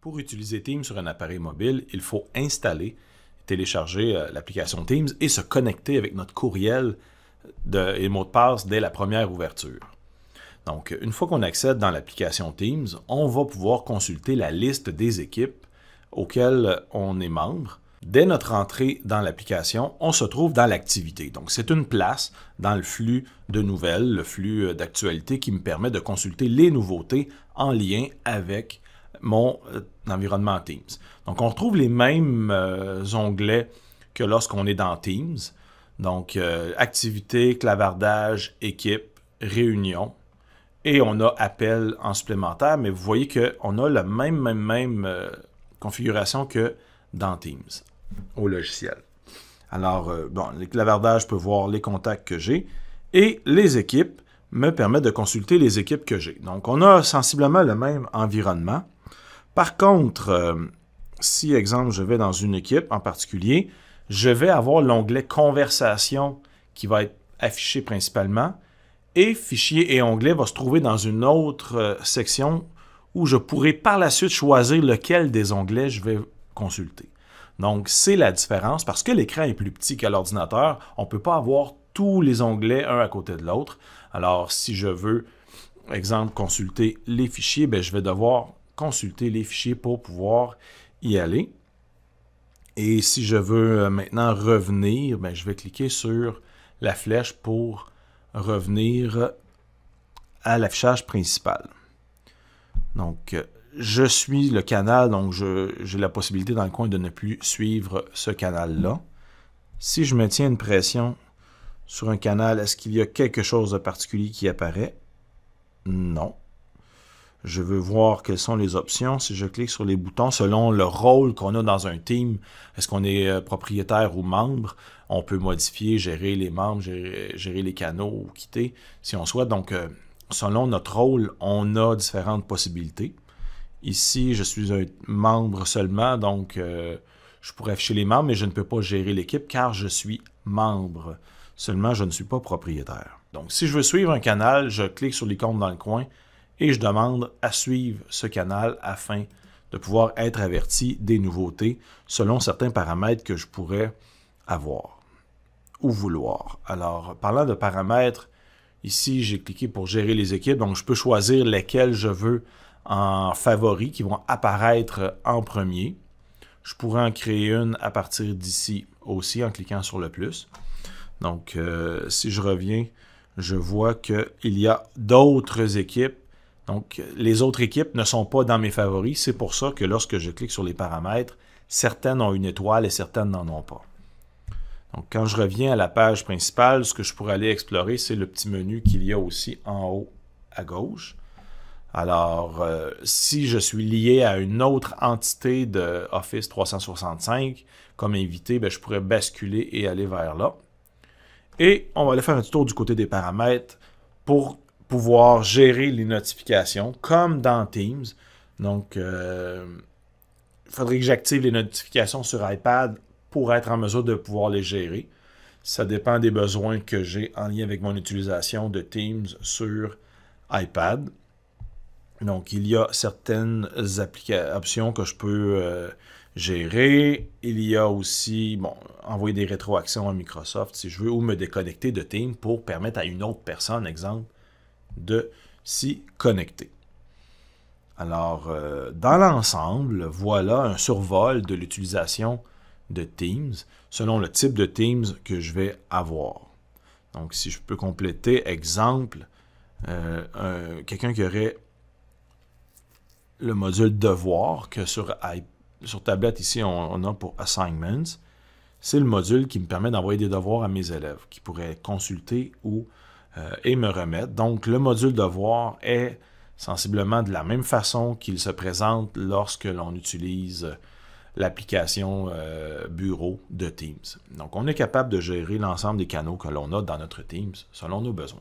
Pour utiliser Teams sur un appareil mobile, il faut installer, télécharger l'application Teams et se connecter avec notre courriel et mot de passe dès la première ouverture. Donc, une fois qu'on accède dans l'application Teams, on va pouvoir consulter la liste des équipes auxquelles on est membre. Dès notre entrée dans l'application, on se trouve dans l'activité. Donc, c'est une place dans le flux de nouvelles, le flux d'actualité qui me permet de consulter les nouveautés en lien avec mon environnement Teams. Donc, on retrouve les mêmes onglets que lorsqu'on est dans Teams. Donc, activité, clavardage, équipe, réunion. Et on a appel en supplémentaire, mais vous voyez qu'on a la même configuration que dans Teams, au logiciel. Alors, les clavardages peuvent voir les contacts que j'ai et les équipes me permettent de consulter les équipes que j'ai. Donc, on a sensiblement le même environnement. Par contre, si, exemple, je vais dans une équipe en particulier, je vais avoir l'onglet « Conversation » qui va être affiché principalement et « Fichier et onglet » va se trouver dans une autre section où je pourrai par la suite choisir lequel des onglets je vais consulter. Donc, c'est la différence parce que l'écran est plus petit qu'à l'ordinateur. On ne peut pas avoir tous les onglets un à côté de l'autre. Alors, si je veux, exemple, consulter les fichiers, je vais devoir consulter les fichiers pour pouvoir y aller. Et si je veux maintenant revenir, je vais cliquer sur la flèche pour revenir à l'affichage principal. Donc, je suis le canal, donc j'ai la possibilité dans le coin de ne plus suivre ce canal-là. Si je maintiens une pression sur un canal, est-ce qu'il y a quelque chose de particulier qui apparaît? Non. Je veux voir quelles sont les options. Si je clique sur les boutons, selon le rôle qu'on a dans un team, est-ce qu'on est propriétaire ou membre, on peut modifier, gérer les membres, gérer les canaux ou quitter si on souhaite. Donc, selon notre rôle, on a différentes possibilités. Ici, je suis un membre seulement, donc je pourrais afficher les membres, mais je ne peux pas gérer l'équipe car je suis membre. Seulement, je ne suis pas propriétaire. Donc, si je veux suivre un canal, je clique sur l'icône dans le coin et je demande à suivre ce canal afin de pouvoir être averti des nouveautés selon certains paramètres que je pourrais avoir ou vouloir. Alors, parlant de paramètres, ici, j'ai cliqué pour gérer les équipes, donc je peux choisir lesquelles je veux en favoris qui vont apparaître en premier. Je pourrais en créer une à partir d'ici aussi en cliquant sur le plus. Donc, si je reviens, je vois qu'il y a d'autres équipes. Donc, les autres équipes ne sont pas dans mes favoris. C'est pour ça que lorsque je clique sur les paramètres, certaines ont une étoile et certaines n'en ont pas. Donc, quand je reviens à la page principale, ce que je pourrais aller explorer, c'est le petit menu qu'il y a aussi en haut à gauche. Alors, si je suis lié à une autre entité de Office 365 comme invité, je pourrais basculer et aller vers là. Et on va aller faire un tour du côté des paramètres pour pouvoir gérer les notifications comme dans Teams. Donc, il faudrait que j'active les notifications sur iPad pour être en mesure de pouvoir les gérer. Ça dépend des besoins que j'ai en lien avec mon utilisation de Teams sur iPad. Donc, il y a certaines options que je peux gérer. Il y a aussi, envoyer des rétroactions à Microsoft si je veux, ou me déconnecter de Teams pour permettre à une autre personne, exemple, de s'y connecter. Alors, dans l'ensemble, voilà un survol de l'utilisation de Teams selon le type de Teams que je vais avoir. Donc, si je peux compléter, exemple, quelqu'un qui aurait le module devoir que sur tablette ici on a pour Assignments, c'est le module qui me permet d'envoyer des devoirs à mes élèves qui pourraient consulter et me remettre. Donc, le module devoir est sensiblement de la même façon qu'il se présente lorsque l'on utilise l'application bureau de Teams. Donc, on est capable de gérer l'ensemble des canaux que l'on a dans notre Teams selon nos besoins.